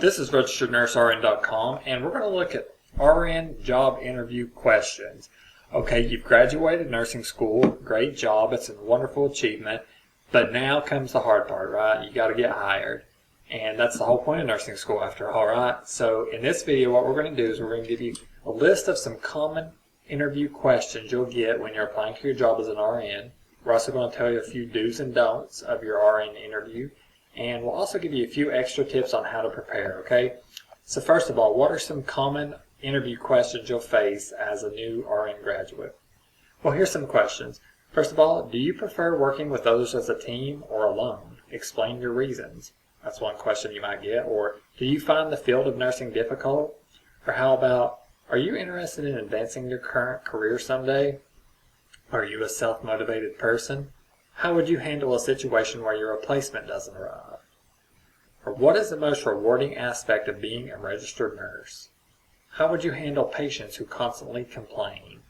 This is registerednursern.com, and we're going to look at RN job interview questions. Okay, you've graduated nursing school. Great job. It's a wonderful achievement. But now comes the hard part, right? You got to get hired. And that's the whole point of nursing school after all, right? So in this video, what we're going to do is we're going to give you a list of some common interview questions you'll get when you're applying for your job as an RN. We're also going to tell you a few do's and don'ts of your RN interview. And we'll also give you a few extra tips on how to prepare, okay? So first of all, what are some common interview questions you'll face as a new RN graduate? Well, here's some questions. First of all, do you prefer working with others as a team or alone? Explain your reasons. That's one question you might get. Or, do you find the field of nursing difficult? Or how about, are you interested in advancing your current career someday? Are you a self-motivated person? How would you handle a situation where your replacement doesn't arrive? Or what is the most rewarding aspect of being a registered nurse? How would you handle patients who constantly complain?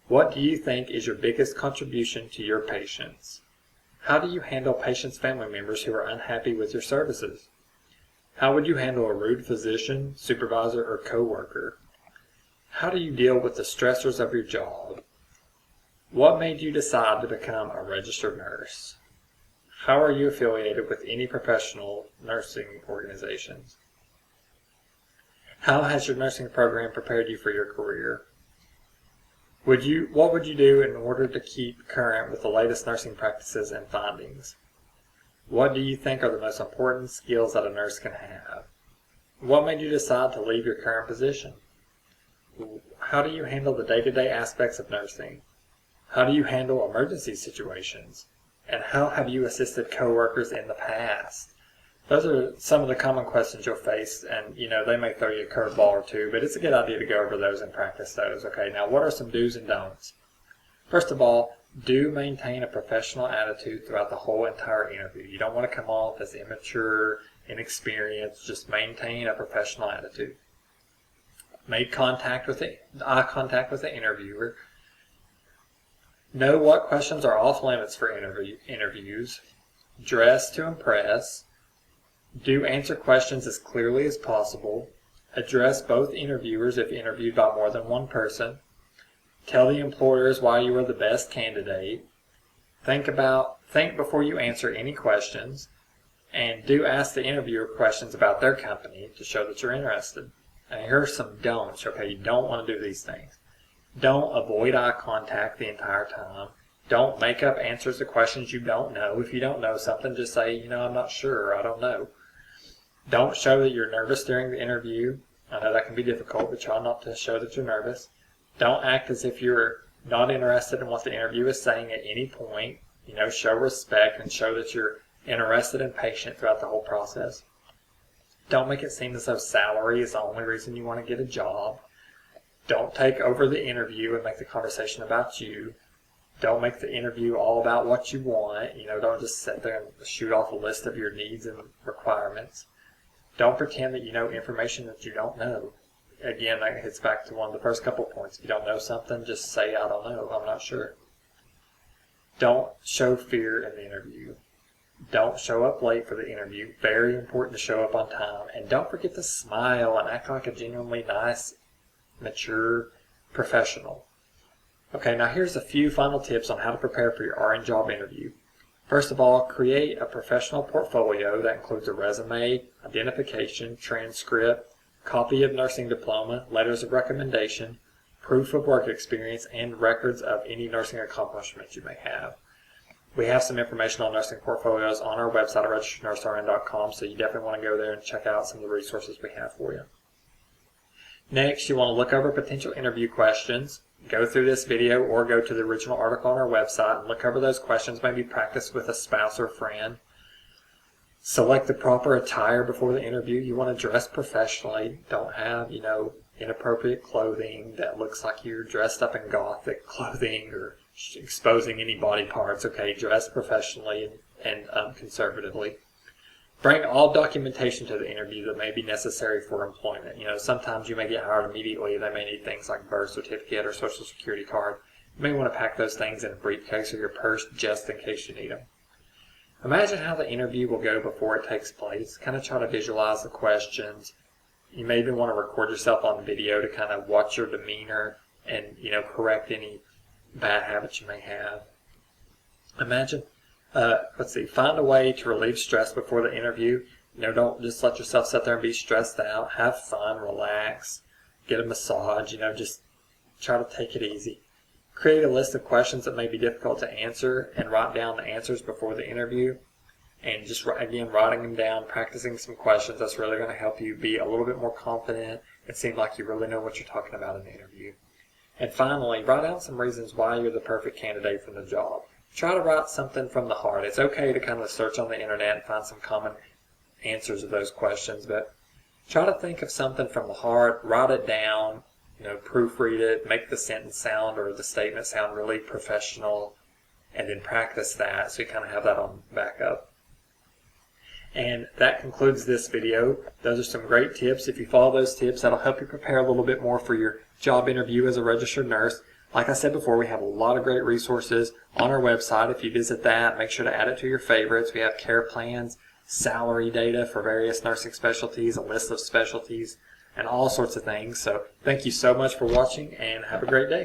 What do you think is your biggest contribution to your patients? How do you handle patients' family members who are unhappy with your services? How would you handle a rude physician, supervisor, or coworker? How do you deal with the stressors of your job? What made you decide to become a registered nurse? How are you affiliated with any professional nursing organizations? How has your nursing program prepared you for your career? What would you do in order to keep current with the latest nursing practices and findings? What do you think are the most important skills that a nurse can have? What made you decide to leave your current position? How do you handle the day-to-day aspects of nursing? How do you handle emergency situations? And how have you assisted coworkers in the past? Those are some of the common questions you'll face, and they may throw you a curveball or two, but it's a good idea to go over those and practice those. Okay, now what are some do's and don'ts? First of all, do maintain a professional attitude throughout the whole entire interview. You don't want to come off as immature, inexperienced. Just maintain a professional attitude. Make eye contact with the interviewer. Know what questions are off limits for interviews. Dress to impress. Do answer questions as clearly as possible. Address both interviewers if interviewed by more than one person. Tell the employers why you are the best candidate. Think before you answer any questions. And do ask the interviewer questions about their company to show that you're interested. And here are some don'ts, okay? You don't want to do these things. Don't avoid eye contact the entire time. Don't make up answers to questions you don't know. If you don't know something, just say, I'm not sure, or I don't know. Don't show that you're nervous during the interview. I know that can be difficult, but try not to show that you're nervous. Don't act as if you're not interested in what the interview is saying at any point. Show respect and show that you're interested and patient throughout the whole process. Don't make it seem as though salary is the only reason you want to get a job. Don't take over the interview and make the conversation about you. Don't make the interview all about what you want. Don't just sit there and shoot off a list of your needs and requirements. Don't pretend that you know information that you don't know. Again, that hits back to one of the first couple points. If you don't know something, just say, I don't know, I'm not sure. Don't show fear in the interview. Don't show up late for the interview. Very important to show up on time. And don't forget to smile and act like a genuinely nice, mature professional. Okay, now here's a few final tips on how to prepare for your RN job interview. First of all, create a professional portfolio that includes a resume, identification, transcript, copy of nursing diploma, letters of recommendation, proof of work experience, and records of any nursing accomplishments you may have. We have some information on nursing portfolios on our website at registerednursern.com, so you definitely want to go there and check out some of the resources we have for you. Next, you want to look over potential interview questions. Go through this video or go to the original article on our website and look over those questions, maybe practice with a spouse or friend. Select the proper attire before the interview. You want to dress professionally. Don't have, inappropriate clothing that looks like you're dressed up in gothic clothing or exposing any body parts. Okay, dress professionally and conservatively. Bring all documentation to the interview that may be necessary for employment. Sometimes you may get hired immediately. They may need things like birth certificate or social security card. You may want to pack those things in a briefcase or your purse just in case you need them. Imagine how the interview will go before it takes place. Kind of try to visualize the questions. You may even want to record yourself on video to kind of watch your demeanor and, correct any bad habits you may have. Imagine, find a way to relieve stress before the interview. Don't just let yourself sit there and be stressed out. Have fun, relax, get a massage, just try to take it easy. Create a list of questions that may be difficult to answer and write down the answers before the interview. And just, again, writing them down, practicing some questions, that's really going to help you be a little bit more confident and seem like you really know what you're talking about in the interview. And finally, write down some reasons why you're the perfect candidate for the job. Try to write something from the heart. It's okay to kind of search on the internet and find some common answers to those questions, but try to think of something from the heart, write it down, proofread it, make the sentence sound or the statement sound really professional, and then practice that so you kind of have that on backup. And that concludes this video. Those are some great tips. If you follow those tips, that'll help you prepare a little bit more for your job interview as a registered nurse. Like I said before, we have a lot of great resources on our website. If you visit that, make sure to add it to your favorites. We have care plans, salary data for various nursing specialties, a list of specialties, and all sorts of things. So thank you so much for watching, and have a great day.